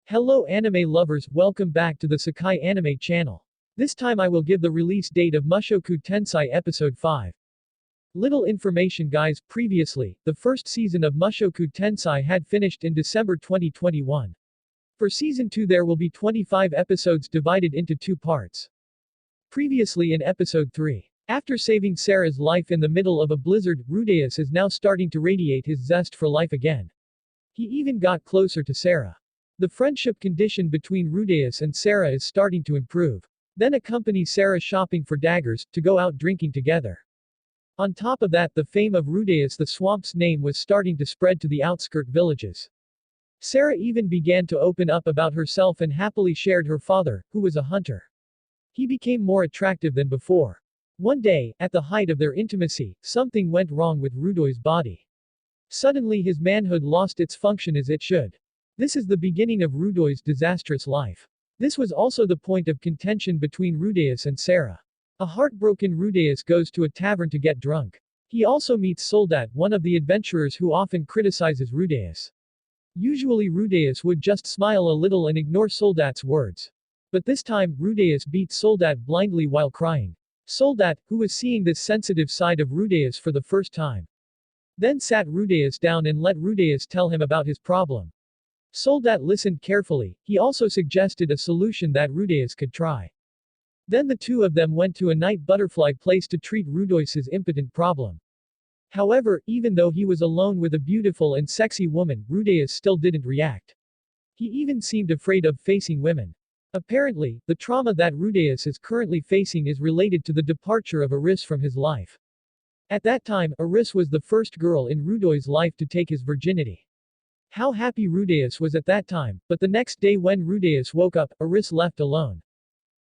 Hello anime lovers, welcome back to the Sakai Anime channel. This time I will give the release date of Mushoku Tensei episode 5. Little information guys, previously, the first season of Mushoku Tensei had finished in December 2021. For season 2 there will be 25 episodes divided into 2 parts. Previously in episode 3. After saving Sarah's life in the middle of a blizzard, Rudeus is now starting to radiate his zest for life again. He even got closer to Sarah. The friendship condition between Rudeus and Sarah is starting to improve. Then accompany Sarah shopping for daggers, to go out drinking together. On top of that, the fame of Rudeus the swamp's name was starting to spread to the outskirt villages. Sarah even began to open up about herself and happily shared her father, who was a hunter. He became more attractive than before. One day, at the height of their intimacy, something went wrong with Rudeus's body. Suddenly his manhood lost its function as it should. This is the beginning of Rudeus's disastrous life. This was also the point of contention between Rudeus and Sarah. A heartbroken Rudeus goes to a tavern to get drunk. He also meets Soldat, one of the adventurers who often criticizes Rudeus. Usually Rudeus would just smile a little and ignore Soldat's words. But this time, Rudeus beats Soldat blindly while crying. Soldat, who was seeing this sensitive side of Rudeus for the first time, then sat Rudeus down and let Rudeus tell him about his problem. Soldat listened carefully. He also suggested a solution that Rudeus could try. Then the two of them went to a night butterfly place to treat Rudeus's impotent problem. However, even though he was alone with a beautiful and sexy woman, Rudeus still didn't react. He even seemed afraid of facing women. Apparently, the trauma that Rudeus is currently facing is related to the departure of Aris from his life. At that time, Aris was the first girl in Rudeus's life to take his virginity. How happy Rudeus was at that time, but the next day when Rudeus woke up, Aris left alone.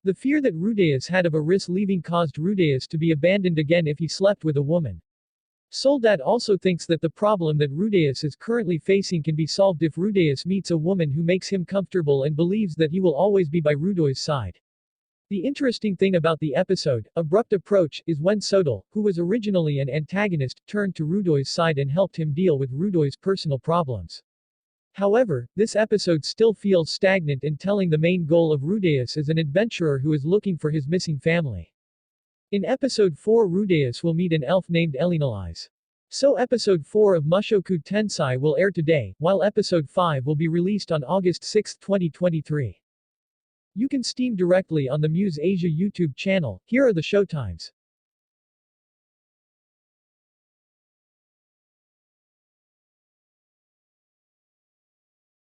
The fear that Rudeus had of Aris leaving caused Rudeus to be abandoned again if he slept with a woman. Soldat also thinks that the problem that Rudeus is currently facing can be solved if Rudeus meets a woman who makes him comfortable and believes that he will always be by Rudeus's side. The interesting thing about the episode, Abrupt Approach, is when Sodal, who was originally an antagonist, turned to Rudeus's side and helped him deal with Rudeus's personal problems. However, this episode still feels stagnant in telling the main goal of Rudeus as an adventurer who is looking for his missing family. In episode 4 Rudeus will meet an elf named Elinalize. So episode 4 of Mushoku Tensei will air today, while episode 5 will be released on August 6, 2023. You can stream directly on the Muse Asia YouTube channel. Here are the showtimes.